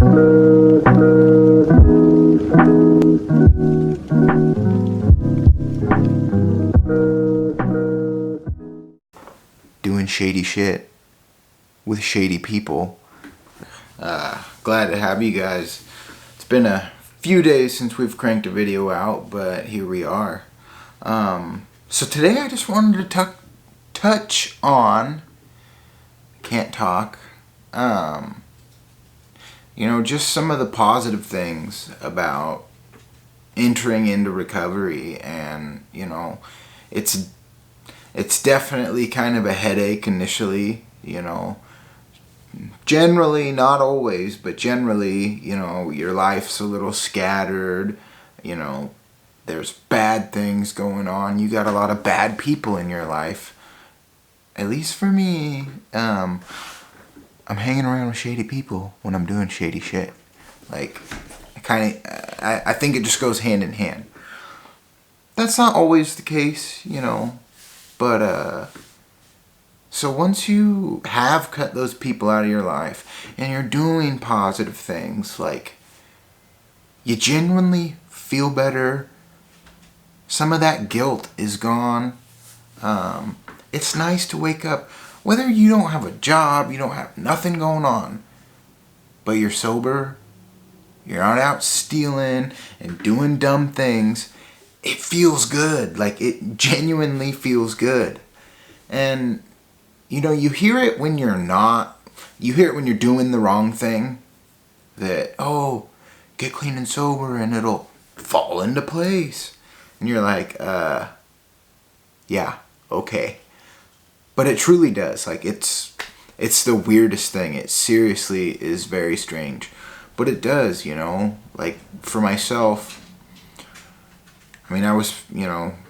Doing shady shit with shady people. Glad to have you guys. It's been a few days since we've cranked a video out, but here we are. So today I just wanted to touch on, can't talk, just some of the positive things about entering into recovery. And it's definitely kind of a headache initially, generally, not always, but generally, your life's a little scattered, there's bad things going on, you got a lot of bad people in your life. At least for me, I'm hanging around with shady people when I'm doing shady shit. Like, I think it just goes hand in hand. That's not always the case, but, so once you have cut those people out of your life and you're doing positive things, like, you genuinely feel better. Some of that guilt is gone. It's nice to wake up, whether you don't have a job, you don't have nothing going on, but you're sober, you're not out stealing and doing dumb things. It feels good. Like, it genuinely feels good. And, you hear it when you're not. You hear it when you're doing the wrong thing. That, get clean and sober and it'll fall into place. And you're like, yeah, okay. But it truly does. Like, it's the weirdest thing. It seriously is very strange. But it does, Like, for myself, I was,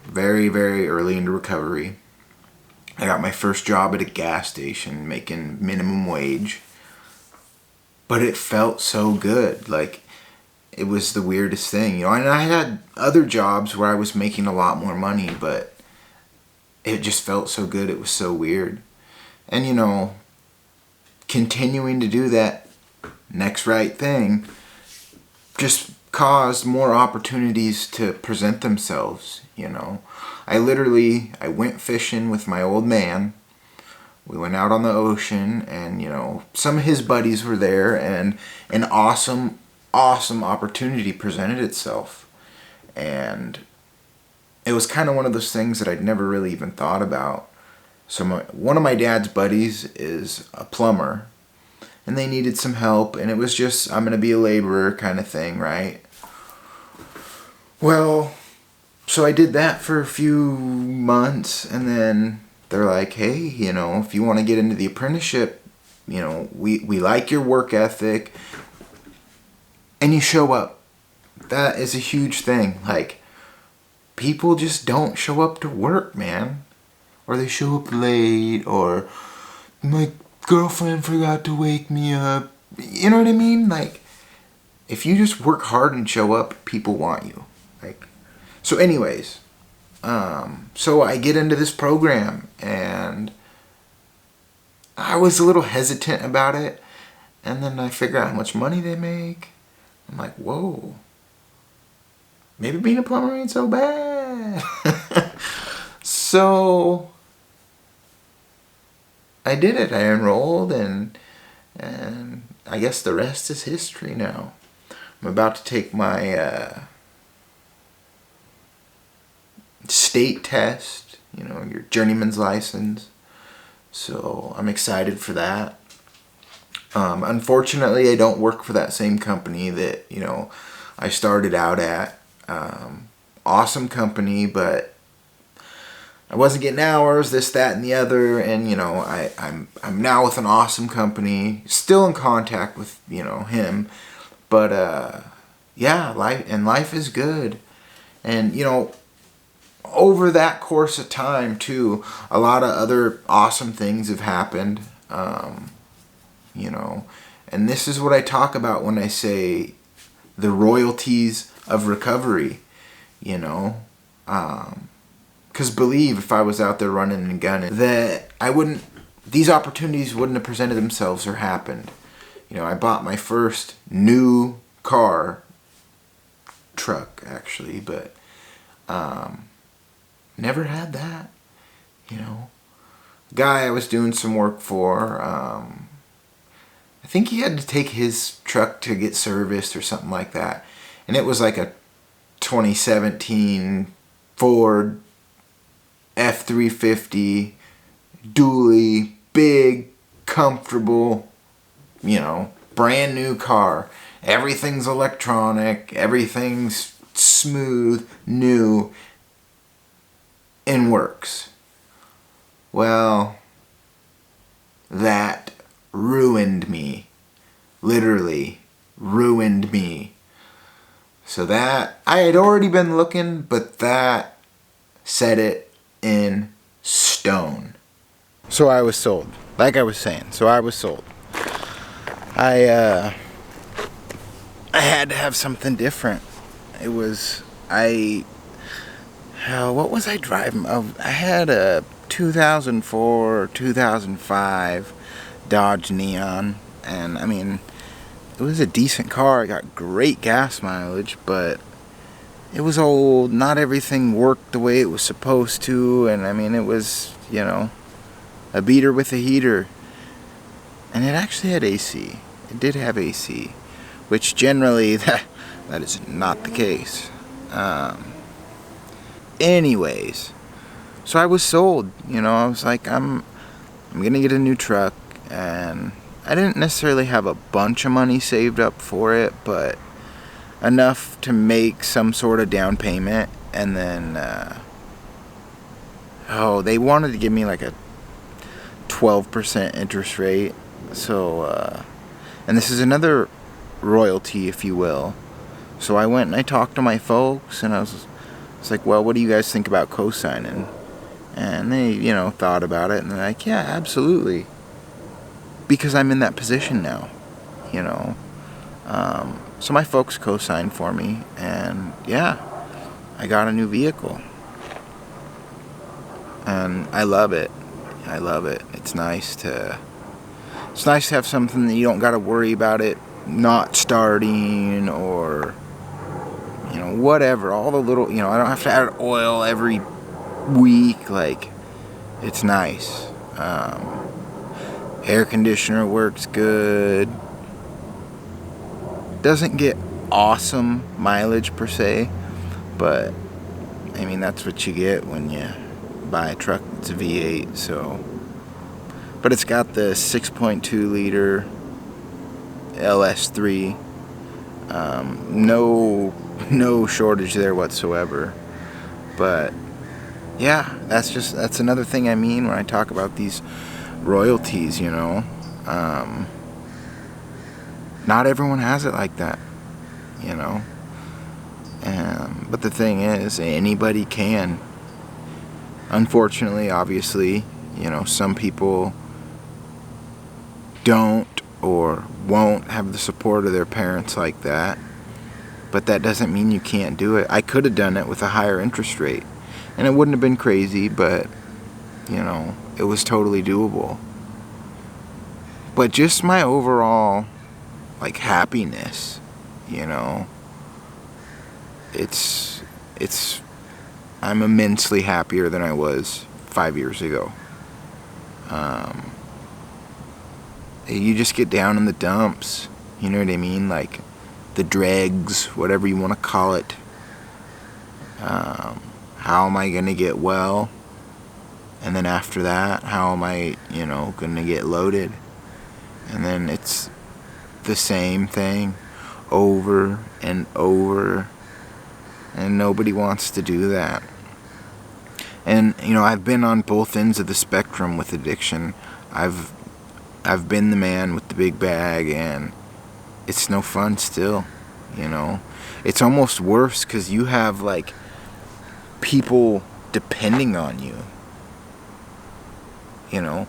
very, very early into recovery. I got my first job at a gas station making minimum wage. But it felt so good. Like, it was the weirdest thing, And I had other jobs where I was making a lot more money, but it just felt so good. It was so weird. And, continuing to do that next right thing just caused more opportunities to present themselves, I went fishing with my old man. We went out on the ocean and, some of his buddies were there and an awesome opportunity presented itself. And it was kind of one of those things that I'd never really even thought about. So one of my dad's buddies is a plumber and they needed some help, and it was just, I'm going to be a laborer kind of thing, right? Well, so I did that for a few months, and then they're like, hey, if you want to get into the apprenticeship, we like your work ethic, and you show up. That is a huge thing. Like, people just don't show up to work, man. Or they show up late, or my girlfriend forgot to wake me up. You know what I mean? Like, if you just work hard and show up, people want you. Like, so anyways, so I get into this program, and I was a little hesitant about it, and then I figure out how much money they make. I'm like, whoa, maybe being a plumber ain't so bad. So I did it. I enrolled, and I guess the rest is history now. I'm about to take my state test, your journeyman's license. So I'm excited for that. Unfortunately, I don't work for that same company that, I started out at. Awesome company, but I wasn't getting hours, this, that, and the other, and I'm now with an awesome company, still in contact with him, but life is good, and over that course of time too, a lot of other awesome things have happened, and this is what I talk about when I say the royalties of recovery, because believe, if I was out there running and gunning, that these opportunities wouldn't have presented themselves or happened. You know, I bought my first new truck actually, but never had that. You know, guy I was doing some work for, I think he had to take his truck to get serviced or something like that, and it was like a 2017 Ford F-350 dually, big, comfortable, you know, brand new car. Everything's electronic, everything's smooth, new, and works. Well, that ruined me. Literally ruined me. So that, I had already been looking, but that set it in stone. So I was sold. Like I was saying, so I was sold. I had to have something different. It was, what was I driving? I had a 2004 or 2005 Dodge Neon, and I mean, it was a decent car. I got great gas mileage, but it was old. Not everything worked the way it was supposed to, and I mean, it was, you know, a beater with a heater. And it actually had AC. It did have AC, which generally that is not the case. Anyways, so I was sold. You know, I was like, I'm gonna get a new truck, and I didn't necessarily have a bunch of money saved up for it, but enough to make some sort of down payment. And then, they wanted to give me like a 12% interest rate. So, and this is another royalty, if you will. So I went and I talked to my folks, and I was like, well, what do you guys think about co-signing? And they, you know, thought about it, and they're like, yeah, absolutely. Because I'm in that position now, you know. So my folks co-signed for me, and yeah, I got a new vehicle. And I love it. I love it. It's nice to have something that you don't got to worry about it not starting, or, you know, whatever. All the little, you know, I don't have to add oil every week. Like, it's nice. Air conditioner works good. Doesn't get awesome mileage per se, but I mean, that's what you get when you buy a truck that's a V8. So, but it's got the 6.2 liter LS3. No shortage there whatsoever. But yeah, that's another thing I mean when I talk about these royalties, you know. Not everyone has it like that, you know. But the thing is, anybody can. Unfortunately, obviously, you know, some people don't or won't have the support of their parents like that. But that doesn't mean you can't do it. I could have done it with a higher interest rate, and it wouldn't have been crazy, but, you know, it was totally doable. But just my overall, like, happiness, you know, I'm immensely happier than I was 5 years ago. You just get down in the dumps, you know what I mean? Like, the dregs, whatever you want to call it. How am I going to get well? And then after that, how am I, you know, going to get loaded? And then it's the same thing over and over. And nobody wants to do that. And, you know, I've been on both ends of the spectrum with addiction. I've been the man with the big bag, and it's no fun still, you know. It's almost worse because you have, like, people depending on you, you know.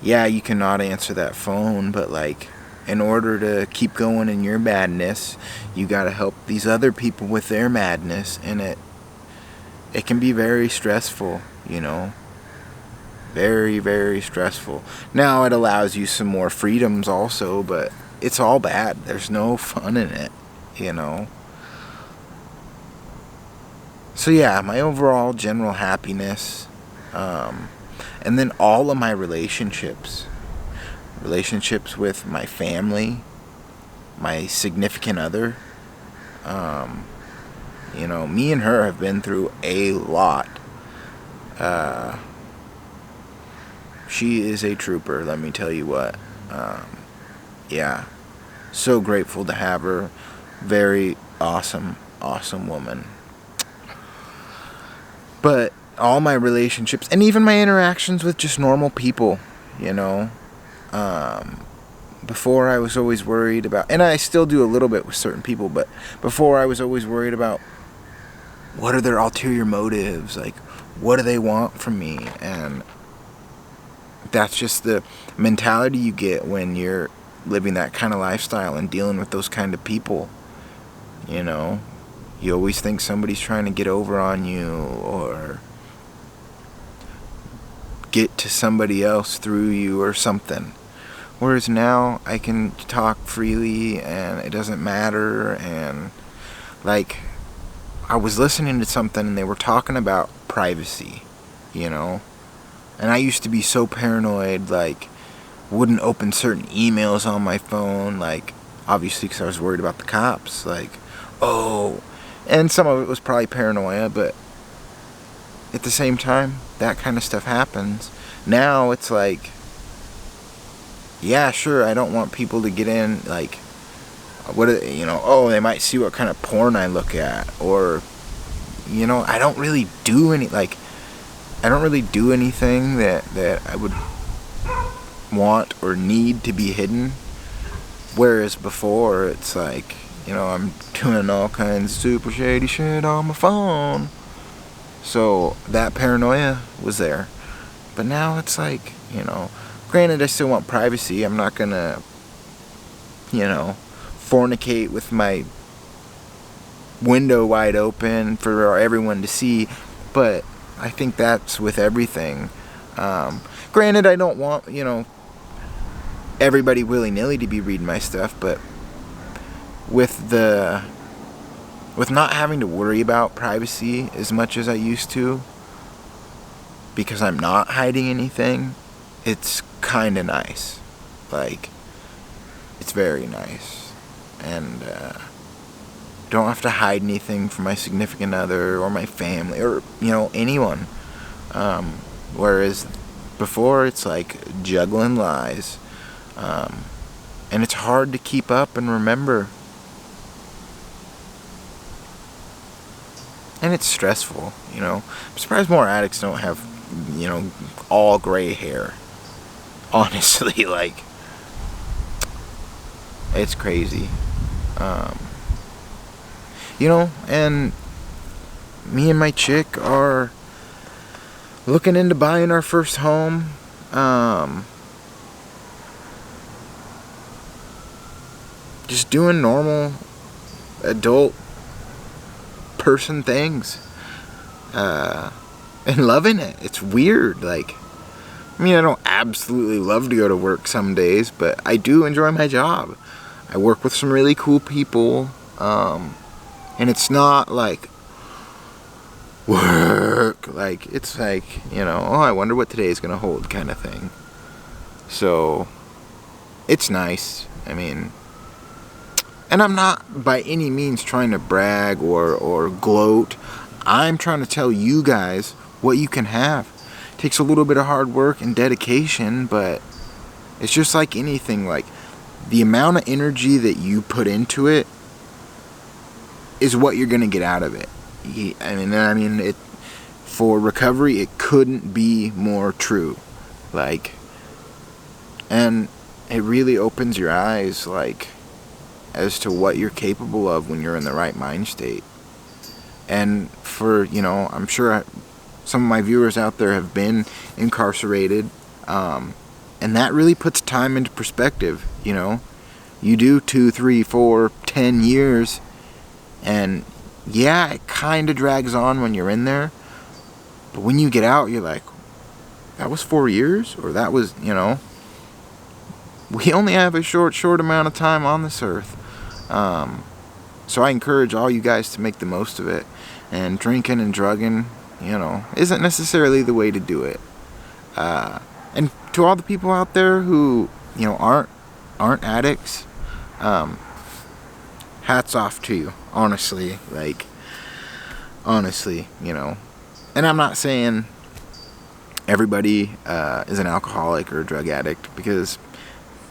Yeah, you cannot answer that phone, but, like, in order to keep going in your madness, you got to help these other people with their madness, and it can be very stressful, you know. Very, very stressful. Now, it allows you some more freedoms also, but, it's all bad. There's no fun in it, you know. So yeah, my overall general happiness, and then all of my relationships with my family, my significant other. You know, me and her have been through a lot. She is a trooper, let me tell you what. Yeah, so grateful to have her. Very awesome woman. But all my relationships, and even my interactions with just normal people, you know. Before I was always worried about, and I still do a little bit with certain people, but before I was always worried about what are their ulterior motives, like what do they want from me, and that's just the mentality you get when you're living that kind of lifestyle and dealing with those kind of people, you know. You always think somebody's trying to get over on you or get to somebody else through you or something. Whereas now I can talk freely and it doesn't matter. And like, I was listening to something and they were talking about privacy, you know. And I used to be so paranoid, like, wouldn't open certain emails on my phone, like, obviously because I was worried about the cops, like, oh. And some of it was probably paranoia, but at the same time, that kind of stuff happens. Now it's like, yeah, sure, I don't want people to get in, like, you know, oh, they might see what kind of porn I look at, or, you know, I don't really do anything that I would want or need to be hidden, whereas before, it's like, you know, I'm doing all kinds of super shady shit on my phone, so that paranoia was there. But now it's like, you know, granted, I still want privacy. I'm not gonna, you know, fornicate with my window wide open for everyone to see. But I think that's with everything. Granted, I don't want, you know, everybody willy-nilly to be reading my stuff. But with not having to worry about privacy as much as I used to, because I'm not hiding anything, it's kind of nice. Like, it's very nice. And don't have to hide anything from my significant other or my family or, you know, anyone. Whereas before, it's like juggling lies. And it's hard to keep up and remember. And it's stressful, you know. I'm surprised more addicts don't have, you know, all gray hair. Honestly, like, it's crazy. You know, and me and my chick are looking into buying our first home. Just doing normal adult person things. And loving it. It's weird, like, I mean, I don't absolutely love to go to work some days, but I do enjoy my job. I work with some really cool people, and it's not like work. Like, it's like, you know, oh, I wonder what today's gonna hold kind of thing. So, it's nice. I mean, and I'm not by any means trying to brag or gloat. I'm trying to tell you guys what you can have. It takes a little bit of hard work and dedication, but it's just like anything. Like, the amount of energy that you put into it is what you're going to get out of it. I mean, it, for recovery, it couldn't be more true. Like, and it really opens your eyes, like, as to what you're capable of when you're in the right mind state. And for, you know, I'm sure some of my viewers out there have been incarcerated, and that really puts time into perspective, you know. You do 2, 3, 4, 10 years, and yeah, it kind of drags on when you're in there, but when you get out, you're like, that was 4 years, or that was, you know, we only have a short amount of time on this earth. So I encourage all you guys to make the most of it. And drinking and drugging, isn't necessarily the way to do it. And to all the people out there who, aren't addicts, hats off to you, honestly. Honestly, and I'm not saying everybody is an alcoholic or a drug addict, because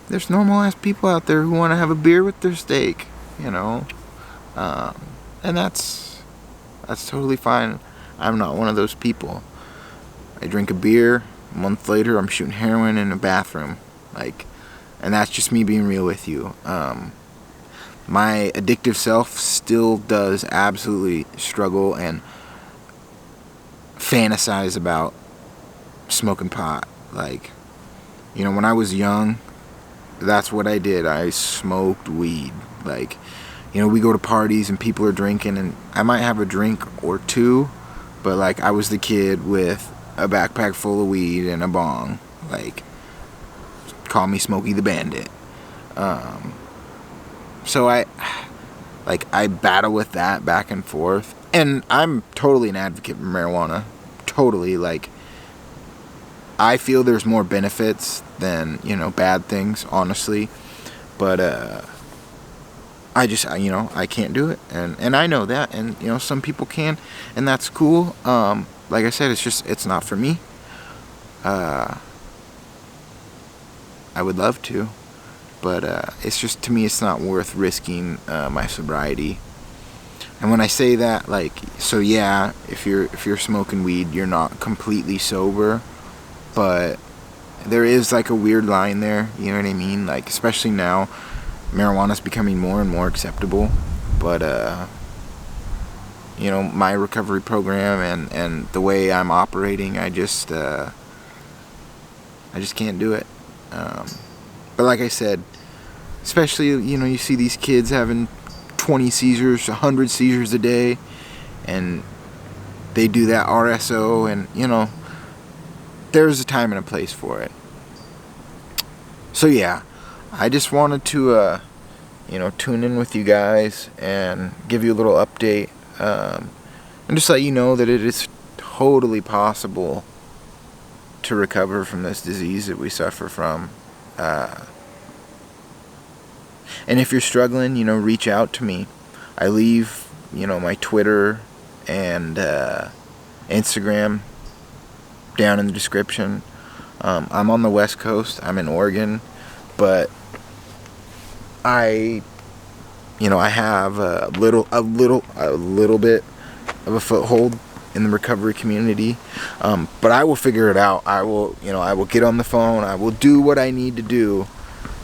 there's normal ass people out there who want to have a beer with their steak, and that's totally fine. I'm not one of those people. I drink a beer, a month later I'm shooting heroin in a bathroom, and that's just me being real with you. My addictive self still does absolutely struggle and fantasize about smoking pot. When I was young, that's what I did. I smoked weed. We go to parties and people are drinking, and I might have a drink or two, but I was the kid with a backpack full of weed and a bong. Call me Smokey the Bandit. So I battle with that back and forth, and I'm totally an advocate for marijuana. Totally. I feel there's more benefits than, bad things, honestly. But, I can't do it. And I know that. And, some people can. And that's cool. Like I said, it's not for me. I would love to. But, it's just, to me, it's not worth risking, my sobriety. And when I say that, so yeah, if you're smoking weed, you're not completely sober. But there is a weird line there, you know what I mean? Especially now, marijuana's becoming more and more acceptable. But my recovery program and the way I'm operating, I just can't do it. But like I said, especially you see these kids having 20 seizures, 100 seizures a day, and they do that RSO, and there's a time and a place for it. So yeah, I just wanted to tune in with you guys and give you a little update, and just let you know that it is totally possible to recover from this disease that we suffer from. And if you're struggling, reach out to me. I leave my Twitter and Instagram down in the description. I'm on the West Coast. I'm in Oregon, but I have a little bit of a foothold in the recovery community. But I will figure it out. I will get on the phone. I will do what I need to do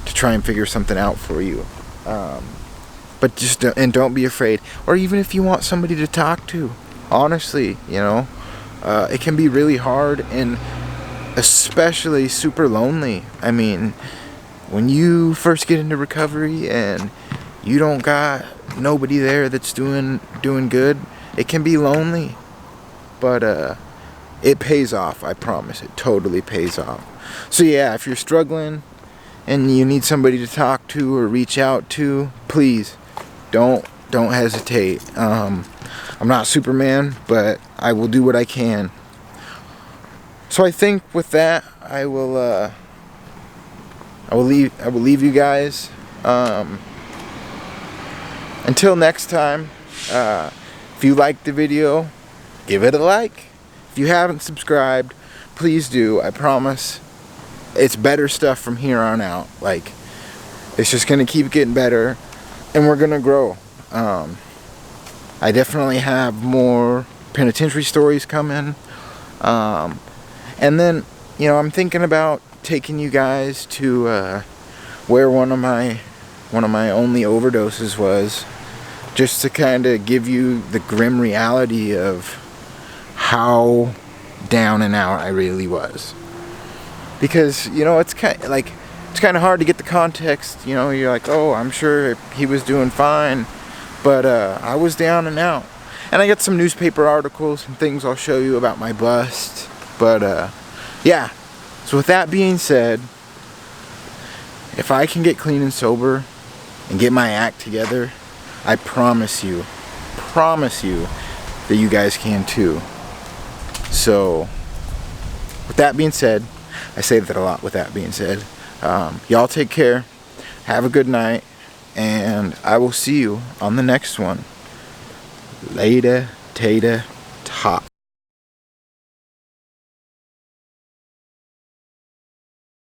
to try and figure something out for you. But don't be afraid. Or even if you want somebody to talk to, honestly, it can be really hard, and especially super lonely. I mean, when you first get into recovery and you don't got nobody there that's doing good, it can be lonely. But it pays off, I promise. It totally pays off. So yeah, if you're struggling and you need somebody to talk to or reach out to, please don't hesitate. I'm not Superman, but I will do what I can. So I think with that, I will leave you guys. Until next time, if you liked the video, give it a like. If you haven't subscribed, please do. I promise it's better stuff from here on out. It's just gonna keep getting better, and we're gonna grow. I definitely have more penitentiary stories coming, and then I'm thinking about taking you guys to where one of my only overdoses was, just to kind of give you the grim reality of how down and out I really was. Because it's kind of hard to get the context. You're like, oh, I'm sure he was doing fine, but I was down and out. And I got some newspaper articles and things I'll show you about my bust. But yeah, so with that being said, If I can get clean and sober and get my act together, I promise you that you guys can too. So, with that being said, I say that a lot with that being said. Y'all take care, have a good night, and I will see you on the next one. Later, tater, tot.